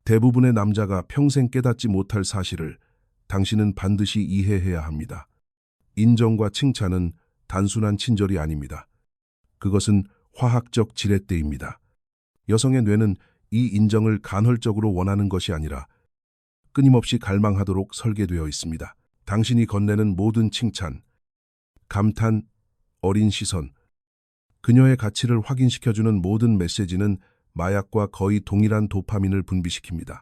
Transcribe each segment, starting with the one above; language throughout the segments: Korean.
대부분의 남자가 평생 깨닫지 못할 사실을 당신은 반드시 이해해야 합니다. 인정과 칭찬은 단순한 친절이 아닙니다. 그것은 화학적 지렛대입니다. 여성의 뇌는 이 인정을 간헐적으로 원하는 것이 아니라 끊임없이 갈망하도록 설계되어 있습니다. 당신이 건네는 모든 칭찬, 감탄, 어린 시선, 그녀의 가치를 확인시켜주는 모든 메시지는 마약과 거의 동일한 도파민을 분비시킵니다.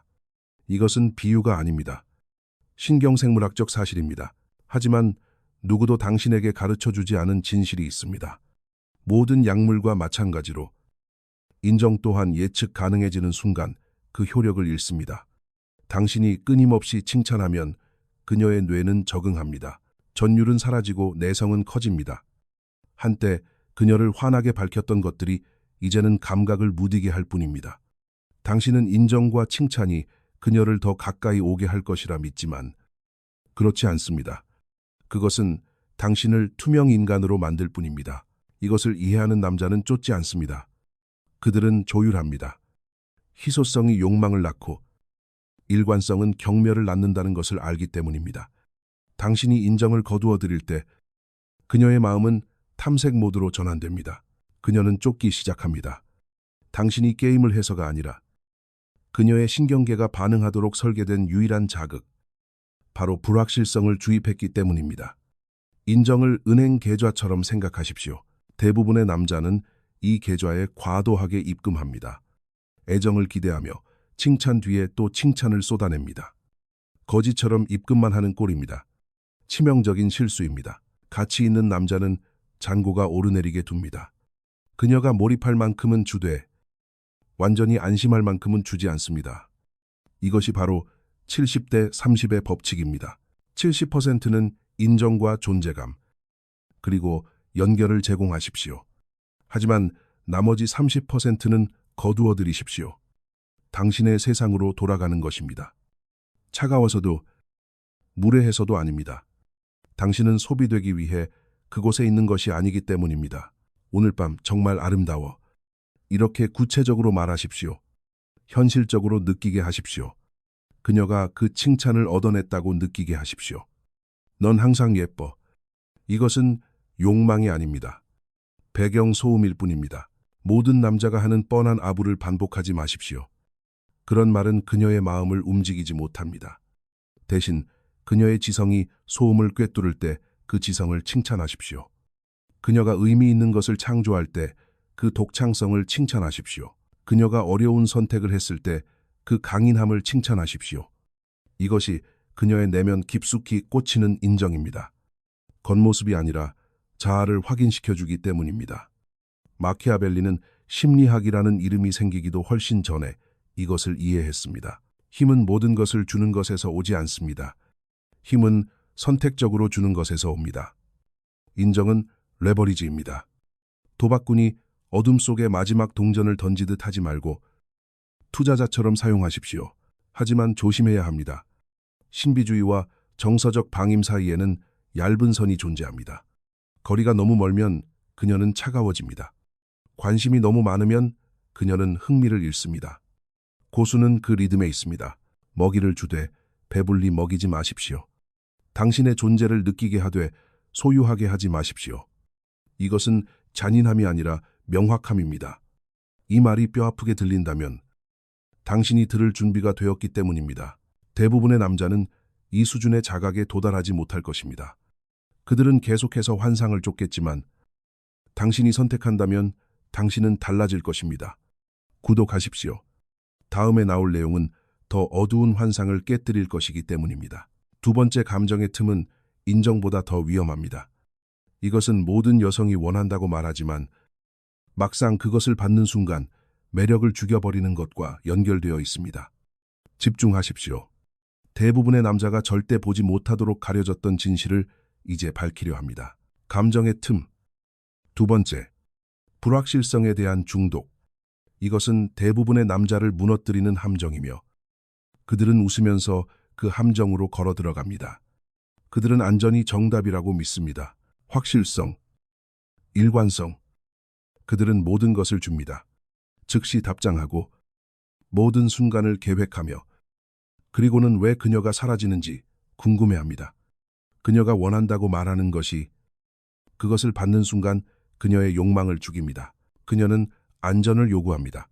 이것은 비유가 아닙니다. 신경생물학적 사실입니다. 하지만 누구도 당신에게 가르쳐주지 않은 진실이 있습니다. 모든 약물과 마찬가지로 인정 또한 예측 가능해지는 순간 그 효력을 잃습니다. 당신이 끊임없이 칭찬하면 그녀의 뇌는 적응합니다. 전율은 사라지고 내성은 커집니다. 한때 그녀를 환하게 밝혔던 것들이 이제는 감각을 무디게 할 뿐입니다. 당신은 인정과 칭찬이 그녀를 더 가까이 오게 할 것이라 믿지만 그렇지 않습니다. 그것은 당신을 투명 인간으로 만들 뿐입니다. 이것을 이해하는 남자는 쫓지 않습니다. 그들은 조율합니다. 희소성이 욕망을 낳고 일관성은 경멸을 낳는다는 것을 알기 때문입니다. 당신이 인정을 거두어 드릴 때 그녀의 마음은 탐색 모드로 전환됩니다. 그녀는 쫓기 시작합니다. 당신이 게임을 해서가 아니라 그녀의 신경계가 반응하도록 설계된 유일한 자극, 바로 불확실성을 주입했기 때문입니다. 인정을 은행 계좌처럼 생각하십시오. 대부분의 남자는 이 계좌에 과도하게 입금합니다. 애정을 기대하며 칭찬 뒤에 또 칭찬을 쏟아냅니다. 거지처럼 입금만 하는 꼴입니다. 치명적인 실수입니다. 가치 있는 남자는 잔고가 오르내리게 둡니다. 그녀가 몰입할 만큼은 주되 완전히 안심할 만큼은 주지 않습니다. 이것이 바로 70대 30의 법칙입니다. 70%는 인정과 존재감, 그리고 연결을 제공하십시오. 하지만 나머지 30%는 거두어 들이십시오. 당신의 세상으로 돌아가는 것입니다. 차가워서도 무례해서도 아닙니다. 당신은 소비되기 위해 그곳에 있는 것이 아니기 때문입니다. 오늘 밤 정말 아름다워. 이렇게 구체적으로 말하십시오. 현실적으로 느끼게 하십시오. 그녀가 그 칭찬을 얻어냈다고 느끼게 하십시오. 넌 항상 예뻐. 이것은 욕망이 아닙니다. 배경 소음일 뿐입니다. 모든 남자가 하는 뻔한 아부를 반복하지 마십시오. 그런 말은 그녀의 마음을 움직이지 못합니다. 대신 그녀의 지성이 소음을 꿰뚫을 때 그 지성을 칭찬하십시오. 그녀가 의미 있는 것을 창조할 때 그 독창성을 칭찬하십시오. 그녀가 어려운 선택을 했을 때 그 강인함을 칭찬하십시오. 이것이 그녀의 내면 깊숙이 꽂히는 인정입니다. 겉모습이 아니라 자아를 확인시켜주기 때문입니다. 마키아벨리는 심리학이라는 이름이 생기기도 훨씬 전에 이것을 이해했습니다. 힘은 모든 것을 주는 것에서 오지 않습니다. 힘은 선택적으로 주는 것에서 옵니다. 인정은 레버리지입니다. 도박꾼이 어둠 속에 마지막 동전을 던지듯 하지 말고 투자자처럼 사용하십시오. 하지만 조심해야 합니다. 신비주의와 정서적 방임 사이에는 얇은 선이 존재합니다. 거리가 너무 멀면 그녀는 차가워집니다. 관심이 너무 많으면 그녀는 흥미를 잃습니다. 고수는 그 리듬에 있습니다. 먹이를 주되 배불리 먹이지 마십시오. 당신의 존재를 느끼게 하되 소유하게 하지 마십시오. 이것은 잔인함이 아니라 명확함입니다. 이 말이 뼈아프게 들린다면 당신이 들을 준비가 되었기 때문입니다. 대부분의 남자는 이 수준의 자각에 도달하지 못할 것입니다. 그들은 계속해서 환상을 쫓겠지만 당신이 선택한다면 당신은 달라질 것입니다. 구독하십시오. 다음에 나올 내용은 더 어두운 환상을 깨뜨릴 것이기 때문입니다. 두 번째 감정의 틈은 인정보다 더 위험합니다. 이것은 모든 여성이 원한다고 말하지만 막상 그것을 받는 순간 매력을 죽여버리는 것과 연결되어 있습니다. 집중하십시오. 대부분의 남자가 절대 보지 못하도록 가려졌던 진실을 이제 밝히려 합니다. 감정의 틈. 두 번째, 불확실성에 대한 중독. 이것은 대부분의 남자를 무너뜨리는 함정이며 그들은 웃으면서 그 함정으로 걸어 들어갑니다. 그들은 안전이 정답이라고 믿습니다. 확실성, 일관성. 그들은 모든 것을 줍니다. 즉시 답장하고 모든 순간을 계획하며 그리고는 왜 그녀가 사라지는지 궁금해합니다. 그녀가 원한다고 말하는 것이 그것을 받는 순간 그녀의 욕망을 죽입니다. 그녀는 안전을 요구합니다.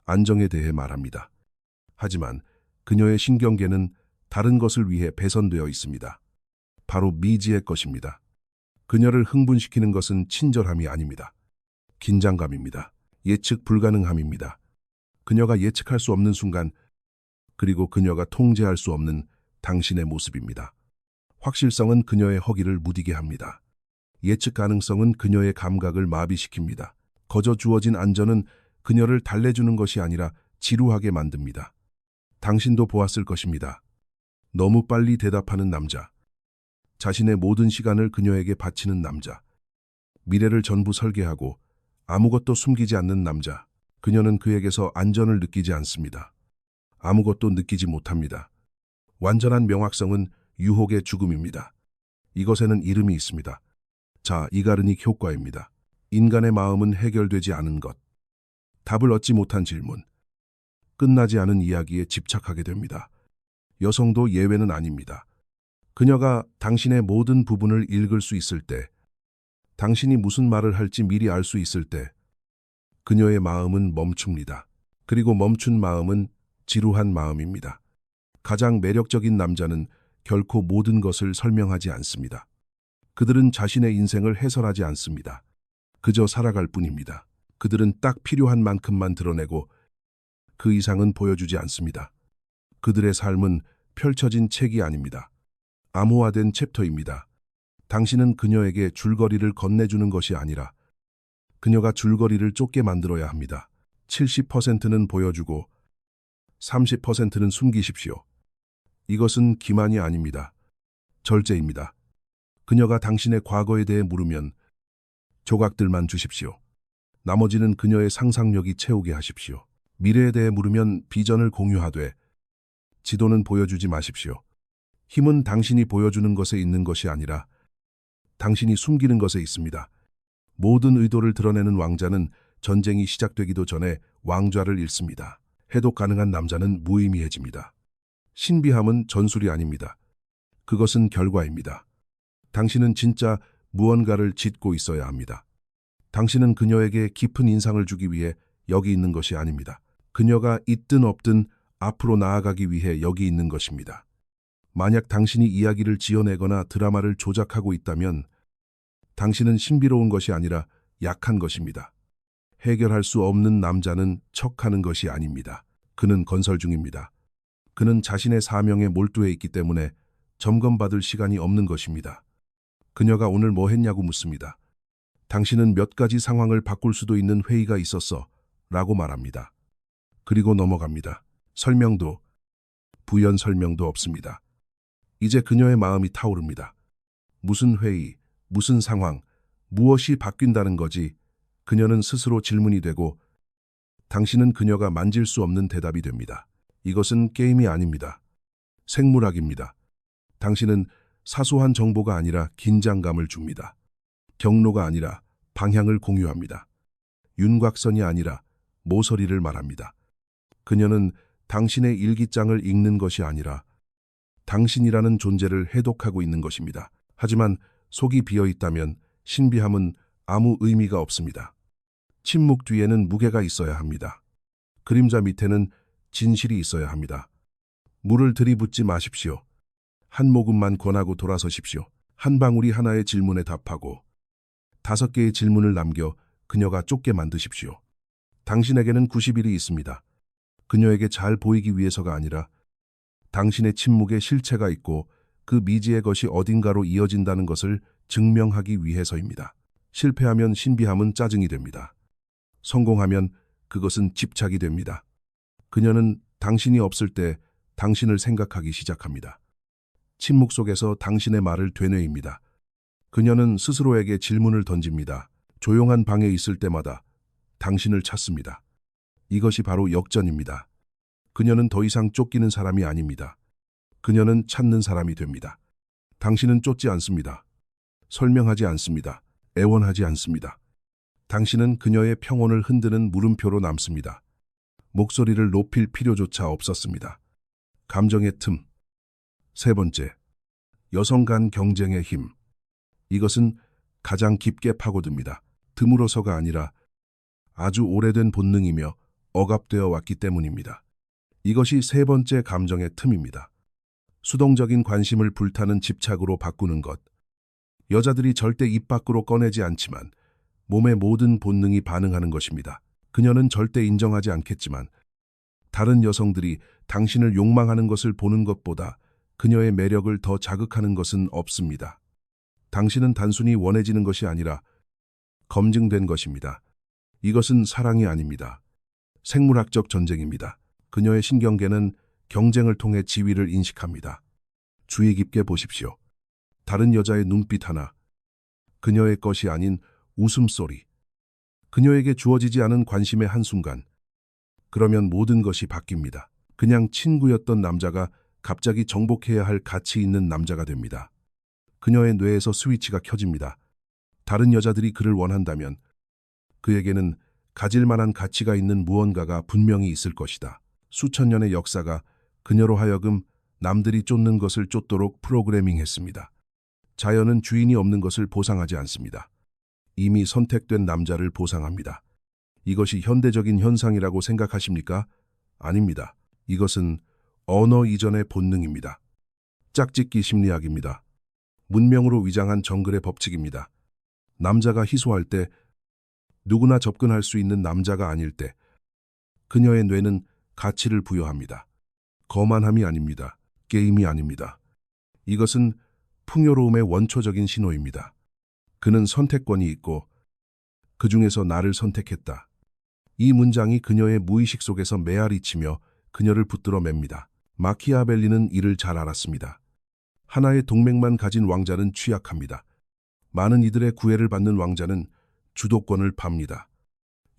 안정에 대해 말합니다. 하지만 그녀의 신경계는 다른 것을 위해 배선되어 있습니다. 바로 미지의 것입니다. 그녀를 흥분시키는 것은 친절함이 아닙니다. 긴장감입니다. 예측 불가능함입니다. 그녀가 예측할 수 없는 순간, 그리고 그녀가 통제할 수 없는 당신의 모습입니다. 확실성은 그녀의 허기를 무디게 합니다. 예측 가능성은 그녀의 감각을 마비시킵니다. 거저 주어진 안전은 그녀를 달래주는 것이 아니라 지루하게 만듭니다. 당신도 보았을 것입니다. 너무 빨리 대답하는 남자. 자신의 모든 시간을 그녀에게 바치는 남자. 미래를 전부 설계하고 아무것도 숨기지 않는 남자. 그녀는 그에게서 안전을 느끼지 않습니다. 아무것도 느끼지 못합니다. 완전한 명확성은 유혹의 죽음입니다. 이것에는 이름이 있습니다. 자, 이가르닉 효과입니다. 인간의 마음은 해결되지 않은 것. 답을 얻지 못한 질문. 끝나지 않은 이야기에 집착하게 됩니다. 여성도 예외는 아닙니다. 그녀가 당신의 모든 부분을 읽을 수 있을 때, 당신이 무슨 말을 할지 미리 알 수 있을 때, 그녀의 마음은 멈춥니다. 그리고 멈춘 마음은 지루한 마음입니다. 가장 매력적인 남자는 결코 모든 것을 설명하지 않습니다. 그들은 자신의 인생을 해설하지 않습니다. 그저 살아갈 뿐입니다. 그들은 딱 필요한 만큼만 드러내고 그 이상은 보여주지 않습니다. 그들의 삶은 펼쳐진 책이 아닙니다. 암호화된 챕터입니다. 당신은 그녀에게 줄거리를 건네주는 것이 아니라 그녀가 줄거리를 쫓게 만들어야 합니다. 70%는 보여주고 30%는 숨기십시오. 이것은 기만이 아닙니다. 절제입니다. 그녀가 당신의 과거에 대해 물으면 조각들만 주십시오. 나머지는 그녀의 상상력이 채우게 하십시오. 미래에 대해 물으면 비전을 공유하되 지도는 보여주지 마십시오. 힘은 당신이 보여주는 것에 있는 것이 아니라 당신이 숨기는 것에 있습니다. 모든 의도를 드러내는 왕자는 전쟁이 시작되기도 전에 왕좌를 잃습니다. 해독 가능한 남자는 무의미해집니다. 신비함은 전술이 아닙니다. 그것은 결과입니다. 당신은 진짜 무언가를 짓고 있어야 합니다. 당신은 그녀에게 깊은 인상을 주기 위해 여기 있는 것이 아닙니다. 그녀가 있든 없든 앞으로 나아가기 위해 여기 있는 것입니다. 만약 당신이 이야기를 지어내거나 드라마를 조작하고 있다면 당신은 신비로운 것이 아니라 약한 것입니다. 해결할 수 없는 남자는 척하는 것이 아닙니다. 그는 건설 중입니다. 그는 자신의 사명에 몰두해 있기 때문에 점검받을 시간이 없는 것입니다. 그녀가 오늘 뭐 했냐고 묻습니다. 당신은 몇 가지 상황을 바꿀 수도 있는 회의가 있었어 라고 말합니다. 그리고 넘어갑니다. 설명도, 부연 설명도 없습니다. 이제 그녀의 마음이 타오릅니다. 무슨 회의, 무슨 상황, 무엇이 바뀐다는 거지? 그녀는 스스로 질문이 되고 당신은 그녀가 만질 수 없는 대답이 됩니다. 이것은 게임이 아닙니다. 생물학입니다. 당신은 사소한 정보가 아니라 긴장감을 줍니다. 경로가 아니라 방향을 공유합니다. 윤곽선이 아니라 모서리를 말합니다. 그녀는 당신의 일기장을 읽는 것이 아니라 당신이라는 존재를 해독하고 있는 것입니다. 하지만 속이 비어 있다면 신비함은 아무 의미가 없습니다. 침묵 뒤에는 무게가 있어야 합니다. 그림자 밑에는 진실이 있어야 합니다. 물을 들이붓지 마십시오. 한 모금만 권하고 돌아서십시오. 한 방울이 하나의 질문에 답하고 5개의 질문을 남겨 그녀가 쫓게 만드십시오. 당신에게는 90일이 있습니다. 그녀에게 잘 보이기 위해서가 아니라 당신의 침묵에 실체가 있고 그 미지의 것이 어딘가로 이어진다는 것을 증명하기 위해서입니다. 실패하면 신비함은 짜증이 됩니다. 성공하면 그것은 집착이 됩니다. 그녀는 당신이 없을 때 당신을 생각하기 시작합니다. 침묵 속에서 당신의 말을 되뇌입니다. 그녀는 스스로에게 질문을 던집니다. 조용한 방에 있을 때마다 당신을 찾습니다. 이것이 바로 역전입니다. 그녀는 더 이상 쫓기는 사람이 아닙니다. 그녀는 찾는 사람이 됩니다. 당신은 쫓지 않습니다. 설명하지 않습니다. 애원하지 않습니다. 당신은 그녀의 평온을 흔드는 물음표로 남습니다. 목소리를 높일 필요조차 없었습니다. 감정의 틈. 세 번째, 여성 간 경쟁의 힘. 이것은 가장 깊게 파고듭니다. 드물어서가 아니라 아주 오래된 본능이며 억압되어 왔기 때문입니다. 이것이 세 번째 감정의 틈입니다. 수동적인 관심을 불타는 집착으로 바꾸는 것. 여자들이 절대 입 밖으로 꺼내지 않지만 몸의 모든 본능이 반응하는 것입니다. 그녀는 절대 인정하지 않겠지만 다른 여성들이 당신을 욕망하는 것을 보는 것보다 그녀의 매력을 더 자극하는 것은 없습니다. 당신은 단순히 원해지는 것이 아니라 검증된 것입니다. 이것은 사랑이 아닙니다. 생물학적 전쟁입니다. 그녀의 신경계는 경쟁을 통해 지위를 인식합니다. 주의 깊게 보십시오. 다른 여자의 눈빛 하나, 그녀의 것이 아닌 웃음소리, 그녀에게 주어지지 않은 관심의 한순간, 그러면 모든 것이 바뀝니다. 그냥 친구였던 남자가 갑자기 정복해야 할 가치 있는 남자가 됩니다. 그녀의 뇌에서 스위치가 켜집니다. 다른 여자들이 그를 원한다면 그에게는 가질 만한 가치가 있는 무언가가 분명히 있을 것이다. 수천 년의 역사가 그녀로 하여금 남들이 쫓는 것을 쫓도록 프로그래밍했습니다. 자연은 주인이 없는 것을 보상하지 않습니다. 이미 선택된 남자를 보상합니다. 이것이 현대적인 현상이라고 생각하십니까? 아닙니다. 이것은 언어 이전의 본능입니다. 짝짓기 심리학입니다. 문명으로 위장한 정글의 법칙입니다. 남자가 희소할 때, 누구나 접근할 수 있는 남자가 아닐 때, 그녀의 뇌는 가치를 부여합니다. 거만함이 아닙니다. 게임이 아닙니다. 이것은 풍요로움의 원초적인 신호입니다. 그는 선택권이 있고 그 중에서 나를 선택했다. 이 문장이 그녀의 무의식 속에서 메아리치며 그녀를 붙들어 맵니다. 마키아벨리는 이를 잘 알았습니다. 하나의 동맹만 가진 왕자는 취약합니다. 많은 이들의 구애를 받는 왕자는 주도권을 팝니다.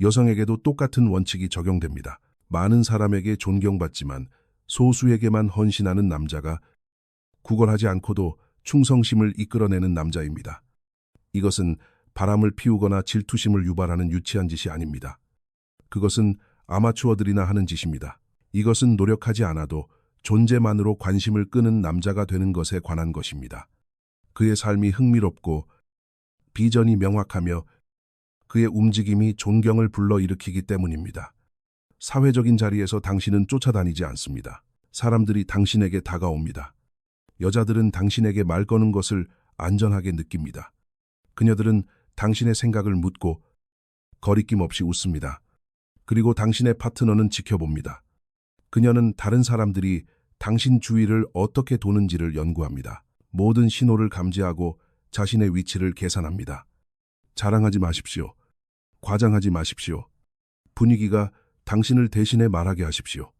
여성에게도 똑같은 원칙이 적용됩니다. 많은 사람에게 존경받지만 소수에게만 헌신하는 남자가 구걸하지 않고도 충성심을 이끌어내는 남자입니다. 이것은 바람을 피우거나 질투심을 유발하는 유치한 짓이 아닙니다. 그것은 아마추어들이나 하는 짓입니다. 이것은 노력하지 않아도 존재만으로 관심을 끄는 남자가 되는 것에 관한 것입니다. 그의 삶이 흥미롭고 비전이 명확하며 그의 움직임이 존경을 불러일으키기 때문입니다. 사회적인 자리에서 당신은 쫓아다니지 않습니다. 사람들이 당신에게 다가옵니다. 여자들은 당신에게 말 거는 것을 안전하게 느낍니다. 그녀들은 당신의 생각을 묻고 거리낌 없이 웃습니다. 그리고 당신의 파트너는 지켜봅니다. 그녀는 다른 사람들이 당신 주위를 어떻게 도는지를 연구합니다. 모든 신호를 감지하고 자신의 위치를 계산합니다. 자랑하지 마십시오. 과장하지 마십시오. 분위기가 당신을 대신해 말하게 하십시오.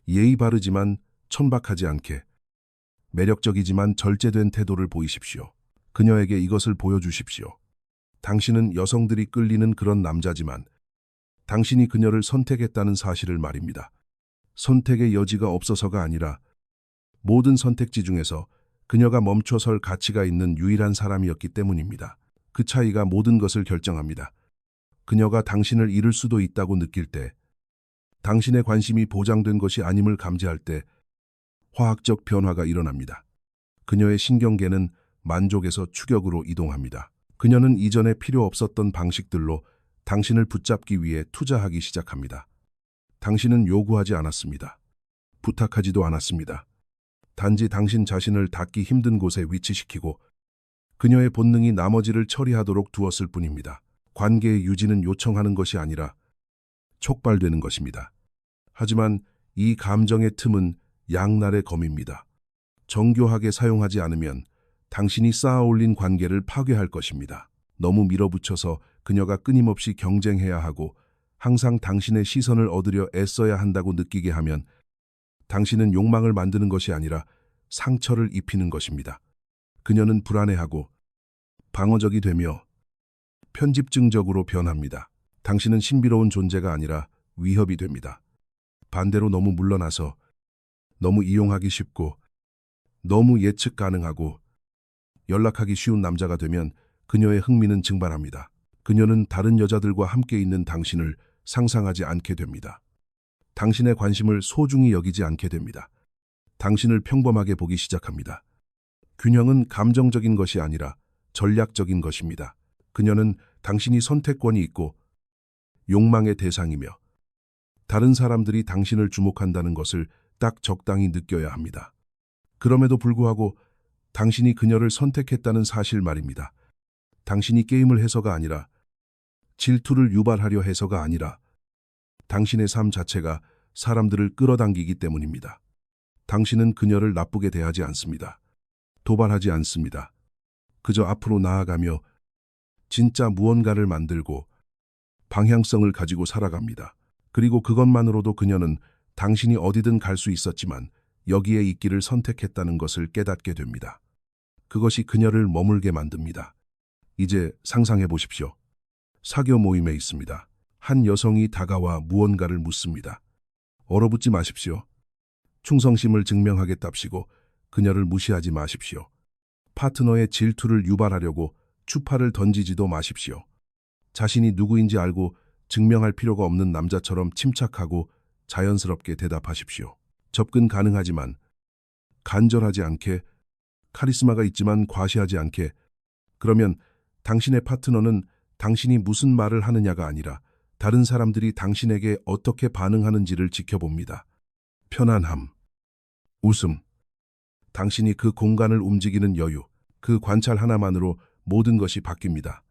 예의 바르지만 천박하지 않게, 매력적이지만 절제된 태도를 보이십시오. 그녀에게 이것을 보여주십시오. 당신은 여성들이 끌리는 그런 남자지만 당신이 그녀를 선택했다는 사실을 말입니다. 선택의 여지가 없어서가 아니라 모든 선택지 중에서 그녀가 멈춰설 가치가 있는 유일한 사람이었기 때문입니다. 그 차이가 모든 것을 결정합니다. 그녀가 당신을 잃을 수도 있다고 느낄 때, 당신의 관심이 보장된 것이 아님을 감지할 때 화학적 변화가 일어납니다. 그녀의 신경계는 만족에서 추격으로 이동합니다. 그녀는 이전에 필요 없었던 방식들로 당신을 붙잡기 위해 투자하기 시작합니다. 당신은 요구하지 않았습니다. 부탁하지도 않았습니다. 단지 당신 자신을 닿기 힘든 곳에 위치시키고 그녀의 본능이 나머지를 처리하도록 두었을 뿐입니다. 관계의 유지는 요청하는 것이 아니라 촉발되는 것입니다. 하지만 이 감정의 틈은 양날의 검입니다. 정교하게 사용하지 않으면 당신이 쌓아올린 관계를 파괴할 것입니다. 너무 밀어붙여서 그녀가 끊임없이 경쟁해야 하고 항상 당신의 시선을 얻으려 애써야 한다고 느끼게 하면 당신은 욕망을 만드는 것이 아니라 상처를 입히는 것입니다. 그녀는 불안해하고 방어적이 되며 편집증적으로 변합니다. 당신은 신비로운 존재가 아니라 위협이 됩니다. 반대로 너무 물러나서 너무 이용하기 쉽고 너무 예측 가능하고 연락하기 쉬운 남자가 되면 그녀의 흥미는 증발합니다. 그녀는 다른 여자들과 함께 있는 당신을 상상하지 않게 됩니다. 당신의 관심을 소중히 여기지 않게 됩니다. 당신을 평범하게 보기 시작합니다. 균형은 감정적인 것이 아니라 전략적인 것입니다. 그녀는 당신이 선택권이 있고 욕망의 대상이며 다른 사람들이 당신을 주목한다는 것을 딱 적당히 느껴야 합니다. 그럼에도 불구하고 당신이 그녀를 선택했다는 사실 말입니다. 당신이 게임을 해서가 아니라 질투를 유발하려 해서가 아니라 당신의 삶 자체가 사람들을 끌어당기기 때문입니다. 당신은 그녀를 나쁘게 대하지 않습니다. 도발하지 않습니다. 그저 앞으로 나아가며 진짜 무언가를 만들고 방향성을 가지고 살아갑니다. 그리고 그것만으로도 그녀는 당신이 어디든 갈 수 있었지만 여기에 있기를 선택했다는 것을 깨닫게 됩니다. 그것이 그녀를 머물게 만듭니다. 이제 상상해 보십시오. 사교 모임에 있습니다. 한 여성이 다가와 무언가를 묻습니다. 얼어붙지 마십시오. 충성심을 증명하겠답시고 그녀를 무시하지 마십시오. 파트너의 질투를 유발하려고 추파를 던지지도 마십시오. 자신이 누구인지 알고 증명할 필요가 없는 남자처럼 침착하고 자연스럽게 대답하십시오. 접근 가능하지만 간절하지 않게, 카리스마가 있지만 과시하지 않게. 그러면 당신의 파트너는 당신이 무슨 말을 하느냐가 아니라 다른 사람들이 당신에게 어떻게 반응하는지를 지켜봅니다. 편안함, 웃음, 당신이 그 공간을 움직이는 여유, 그 관찰 하나만으로 모든 것이 바뀝니다.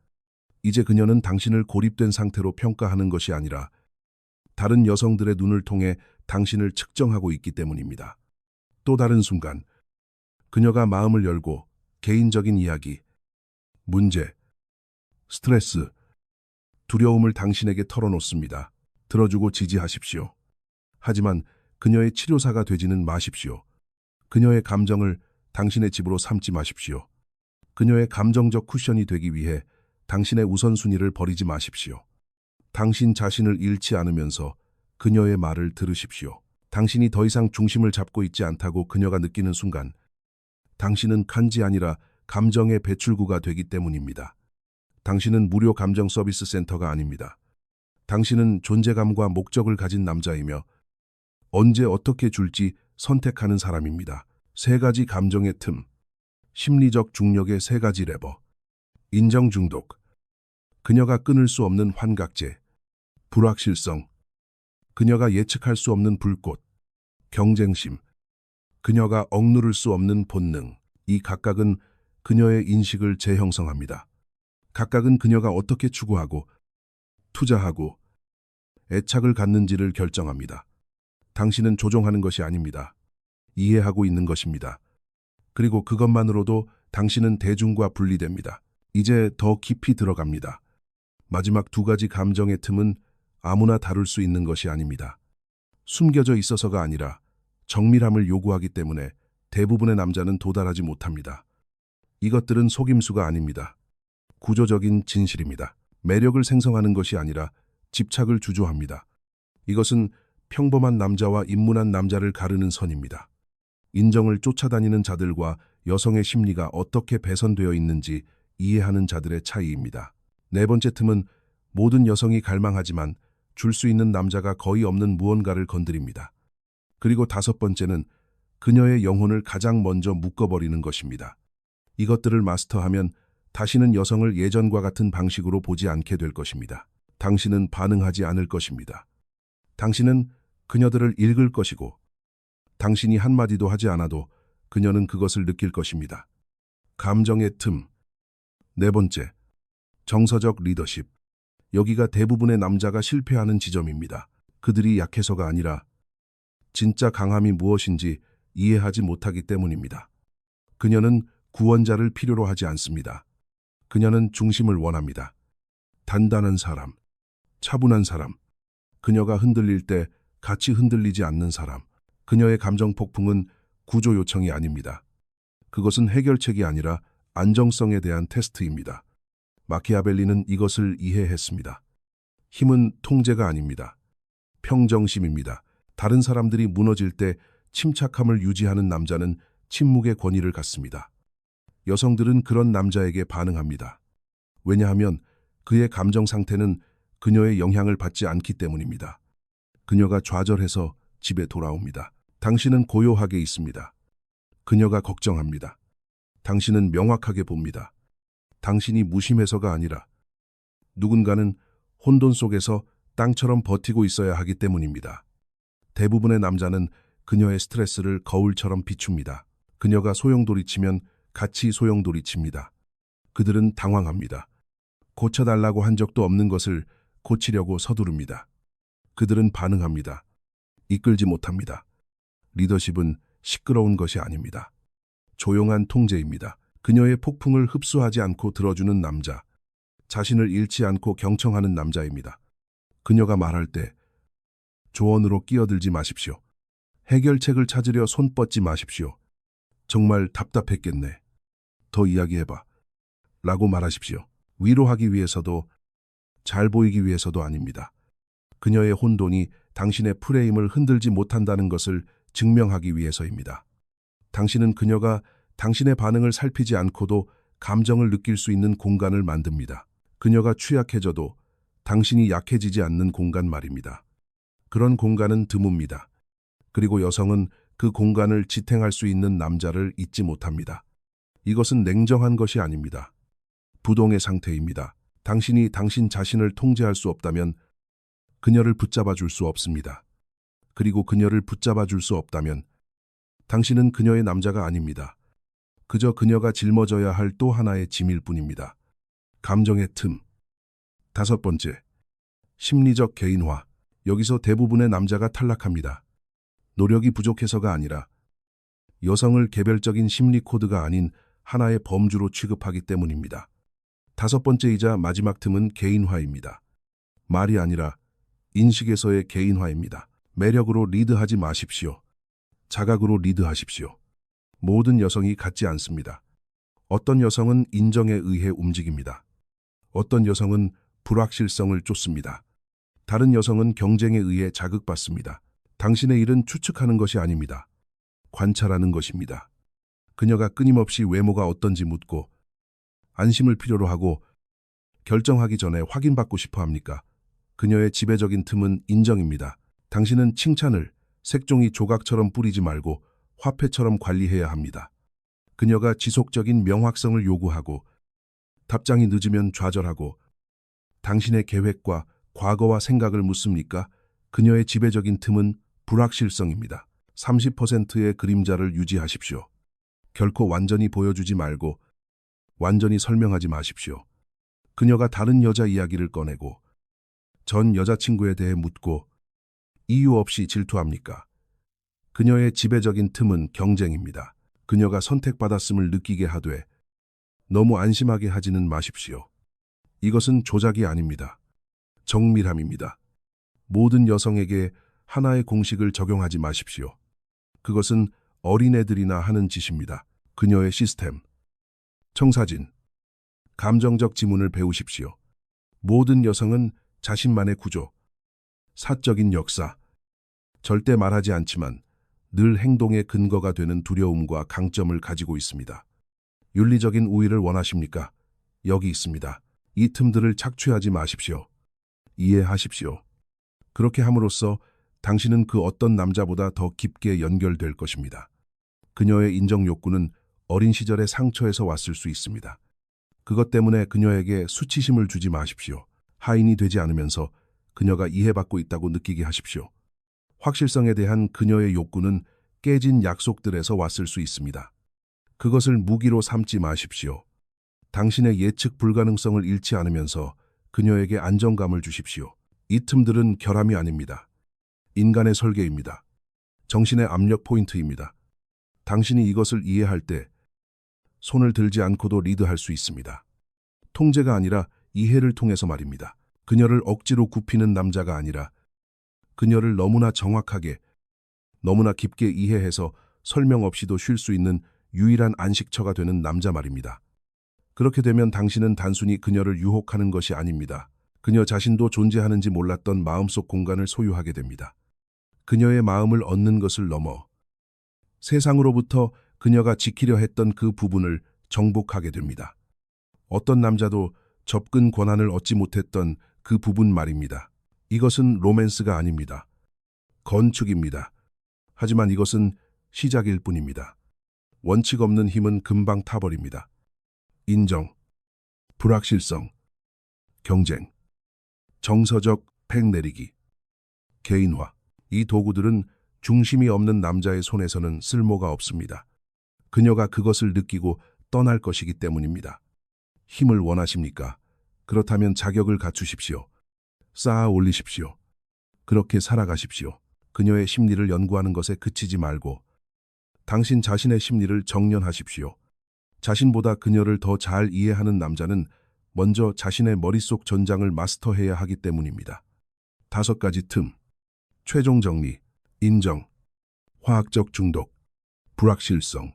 이제 그녀는 당신을 고립된 상태로 평가하는 것이 아니라 다른 여성들의 눈을 통해 당신을 측정하고 있기 때문입니다. 또 다른 순간, 그녀가 마음을 열고 개인적인 이야기, 문제, 스트레스, 두려움을 당신에게 털어놓습니다. 들어주고 지지하십시오. 하지만 그녀의 치료사가 되지는 마십시오. 그녀의 감정을 당신의 집으로 삼지 마십시오. 그녀의 감정적 쿠션이 되기 위해 당신의 우선순위를 버리지 마십시오. 당신 자신을 잃지 않으면서 그녀의 말을 들으십시오. 당신이 더 이상 중심을 잡고 있지 않다고 그녀가 느끼는 순간 당신은 칸지 아니라 감정의 배출구가 되기 때문입니다. 당신은 무료 감정 서비스 센터가 아닙니다. 당신은 존재감과 목적을 가진 남자이며 언제 어떻게 줄지 선택하는 사람입니다. 3가지 감정의 틈, 심리적 중력의 3가지 레버, 인정 중독, 그녀가 끊을 수 없는 환각제, 불확실성, 그녀가 예측할 수 없는 불꽃, 경쟁심, 그녀가 억누를 수 없는 본능. 이 각각은 그녀의 인식을 재형성합니다. 각각은 그녀가 어떻게 추구하고 투자하고 애착을 갖는지를 결정합니다. 당신은 조종하는 것이 아닙니다. 이해하고 있는 것입니다. 그리고 그것만으로도 당신은 대중과 분리됩니다. 이제 더 깊이 들어갑니다. 마지막 2가지 감정의 틈은 아무나 다룰 수 있는 것이 아닙니다. 숨겨져 있어서가 아니라 정밀함을 요구하기 때문에 대부분의 남자는 도달하지 못합니다. 이것들은 속임수가 아닙니다. 구조적인 진실입니다. 매력을 생성하는 것이 아니라 집착을 주조합니다. 이것은 평범한 남자와 인문한 남자를 가르는 선입니다. 인정을 쫓아다니는 자들과 여성의 심리가 어떻게 배선되어 있는지 이해하는 자들의 차이입니다. 4번째 틈은 모든 여성이 갈망하지만 줄 수 있는 남자가 거의 없는 무언가를 건드립니다. 그리고 5번째는 그녀의 영혼을 가장 먼저 묶어버리는 것입니다. 이것들을 마스터하면 다시는 여성을 예전과 같은 방식으로 보지 않게 될 것입니다. 당신은 반응하지 않을 것입니다. 당신은 그녀들을 읽을 것이고 당신이 한마디도 하지 않아도 그녀는 그것을 느낄 것입니다. 감정의 틈. 4번째, 정서적 리더십. 여기가 대부분의 남자가 실패하는 지점입니다. 그들이 약해서가 아니라 진짜 강함이 무엇인지 이해하지 못하기 때문입니다. 그녀는 구원자를 필요로 하지 않습니다. 그녀는 중심을 원합니다. 단단한 사람, 차분한 사람, 그녀가 흔들릴 때 같이 흔들리지 않는 사람. 그녀의 감정 폭풍은 구조 요청이 아닙니다. 그것은 해결책이 아니라 안정성에 대한 테스트입니다. 마키아벨리는 이것을 이해했습니다. 힘은 통제가 아닙니다. 평정심입니다. 다른 사람들이 무너질 때 침착함을 유지하는 남자는 침묵의 권위를 갖습니다. 여성들은 그런 남자에게 반응합니다. 왜냐하면 그의 감정 상태는 그녀의 영향을 받지 않기 때문입니다. 그녀가 좌절해서 집에 돌아옵니다. 당신은 고요하게 있습니다. 그녀가 걱정합니다. 당신은 명확하게 봅니다. 당신이 무심해서가 아니라 누군가는 혼돈 속에서 땅처럼 버티고 있어야 하기 때문입니다. 대부분의 남자는 그녀의 스트레스를 거울처럼 비춥니다. 그녀가 소용돌이치면 같이 소용돌이칩니다. 그들은 당황합니다. 고쳐달라고 한 적도 없는 것을 고치려고 서두릅니다. 그들은 반응합니다. 이끌지 못합니다. 리더십은 시끄러운 것이 아닙니다. 조용한 통제입니다. 그녀의 폭풍을 흡수하지 않고 들어주는 남자, 자신을 잃지 않고 경청하는 남자입니다. 그녀가 말할 때 조언으로 끼어들지 마십시오. 해결책을 찾으려 손 뻗지 마십시오. 정말 답답했겠네. 더 이야기해봐. 라고 말하십시오. 위로하기 위해서도 잘 보이기 위해서도 아닙니다. 그녀의 혼돈이 당신의 프레임을 흔들지 못한다는 것을 증명하기 위해서입니다. 당신은 그녀가 당신의 반응을 살피지 않고도 감정을 느낄 수 있는 공간을 만듭니다. 그녀가 취약해져도 당신이 약해지지 않는 공간 말입니다. 그런 공간은 드뭅니다. 그리고 여성은 그 공간을 지탱할 수 있는 남자를 잊지 못합니다. 이것은 냉정한 것이 아닙니다. 부동의 상태입니다. 당신이 당신 자신을 통제할 수 없다면 그녀를 붙잡아 줄 수 없습니다. 그리고 그녀를 붙잡아 줄 수 없다면 당신은 그녀의 남자가 아닙니다. 그저 그녀가 짊어져야 할 또 하나의 짐일 뿐입니다. 감정의 틈. 5번째, 심리적 개인화. 여기서 대부분의 남자가 탈락합니다. 노력이 부족해서가 아니라 여성을 개별적인 심리 코드가 아닌 하나의 범주로 취급하기 때문입니다. 5번째이자 마지막 틈은 개인화입니다. 말이 아니라 인식에서의 개인화입니다. 매력으로 리드하지 마십시오. 자각으로 리드하십시오. 모든 여성이 같지 않습니다. 어떤 여성은 인정에 의해 움직입니다. 어떤 여성은 불확실성을 쫓습니다. 다른 여성은 경쟁에 의해 자극받습니다. 당신의 일은 추측하는 것이 아닙니다. 관찰하는 것입니다. 그녀가 끊임없이 외모가 어떤지 묻고 안심을 필요로 하고 결정하기 전에 확인받고 싶어 합니까? 그녀의 지배적인 틈은 인정입니다. 당신은 칭찬을 색종이 조각처럼 뿌리지 말고 화폐처럼 관리해야 합니다. 그녀가 지속적인 명확성을 요구하고 답장이 늦으면 좌절하고 당신의 계획과 과거와 생각을 묻습니까? 그녀의 지배적인 틈은 불확실성입니다. 30%의 그림자를 유지하십시오. 결코 완전히 보여주지 말고 완전히 설명하지 마십시오. 그녀가 다른 여자 이야기를 꺼내고 전 여자친구에 대해 묻고 이유 없이 질투합니까? 그녀의 지배적인 틈은 경쟁입니다. 그녀가 선택받았음을 느끼게 하되 너무 안심하게 하지는 마십시오. 이것은 조작이 아닙니다. 정밀함입니다. 모든 여성에게 하나의 공식을 적용하지 마십시오. 그것은 어린애들이나 하는 짓입니다. 그녀의 시스템, 청사진, 감정적 지문을 배우십시오. 모든 여성은 자신만의 구조, 사적인 역사, 절대 말하지 않지만 늘 행동의 근거가 되는 두려움과 강점을 가지고 있습니다. 윤리적인 우위를 원하십니까? 여기 있습니다. 이 틈들을 착취하지 마십시오. 이해하십시오. 그렇게 함으로써 당신은 그 어떤 남자보다 더 깊게 연결될 것입니다. 그녀의 인정 욕구는 어린 시절의 상처에서 왔을 수 있습니다. 그것 때문에 그녀에게 수치심을 주지 마십시오. 하인이 되지 않으면서 그녀가 이해받고 있다고 느끼게 하십시오. 확실성에 대한 그녀의 욕구는 깨진 약속들에서 왔을 수 있습니다. 그것을 무기로 삼지 마십시오. 당신의 예측 불가능성을 잃지 않으면서 그녀에게 안정감을 주십시오. 이 틈들은 결함이 아닙니다. 인간의 설계입니다. 정신의 압력 포인트입니다. 당신이 이것을 이해할 때 손을 들지 않고도 리드할 수 있습니다. 통제가 아니라 이해를 통해서 말입니다. 그녀를 억지로 굽히는 남자가 아니라 그녀를 너무나 정확하게, 너무나 깊게 이해해서 설명 없이도 쉴 수 있는 유일한 안식처가 되는 남자 말입니다. 그렇게 되면 당신은 단순히 그녀를 유혹하는 것이 아닙니다. 그녀 자신도 존재하는지 몰랐던 마음속 공간을 소유하게 됩니다. 그녀의 마음을 얻는 것을 넘어 세상으로부터 그녀가 지키려 했던 그 부분을 정복하게 됩니다. 어떤 남자도 접근 권한을 얻지 못했던 그 부분 말입니다. 이것은 로맨스가 아닙니다. 건축입니다. 하지만 이것은 시작일 뿐입니다. 원칙 없는 힘은 금방 타버립니다. 인정, 불확실성, 경쟁, 정서적 팩 내리기, 개인화. 이 도구들은 중심이 없는 남자의 손에서는 쓸모가 없습니다. 그녀가 그것을 느끼고 떠날 것이기 때문입니다. 힘을 원하십니까? 그렇다면 자격을 갖추십시오. 쌓아 올리십시오. 그렇게 살아가십시오. 그녀의 심리를 연구하는 것에 그치지 말고 당신 자신의 심리를 정연하십시오. 자신보다 그녀를 더 잘 이해하는 남자는 먼저 자신의 머릿속 전장을 마스터해야 하기 때문입니다. 5가지 틈. 최종 정리. 인정. 화학적 중독. 불확실성.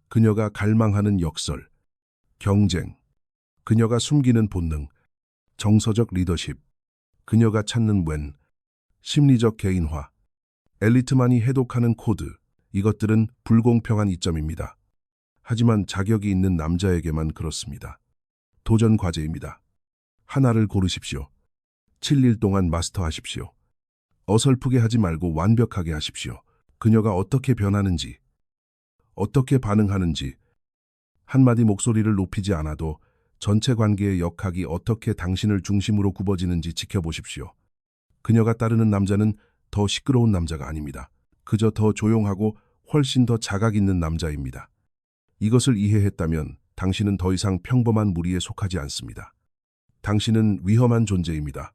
그녀가 갈망하는 역설. 경쟁. 그녀가 숨기는 본능. 정서적 리더십. 그녀가 찾는 웬. 심리적 개인화. 엘리트만이 해독하는 코드. 이것들은 불공평한 이점입니다. 하지만 자격이 있는 남자에게만 그렇습니다. 도전 과제입니다. 하나를 고르십시오. 7일 동안 마스터하십시오. 어설프게 하지 말고 완벽하게 하십시오. 그녀가 어떻게 변하는지, 어떻게 반응하는지, 한마디 목소리를 높이지 않아도 전체 관계의 역학이 어떻게 당신을 중심으로 굽어지는지 지켜보십시오. 그녀가 따르는 남자는 더 시끄러운 남자가 아닙니다. 그저 더 조용하고 훨씬 더 자각 있는 남자입니다. 이것을 이해했다면 당신은 더 이상 평범한 무리에 속하지 않습니다. 당신은 위험한 존재입니다.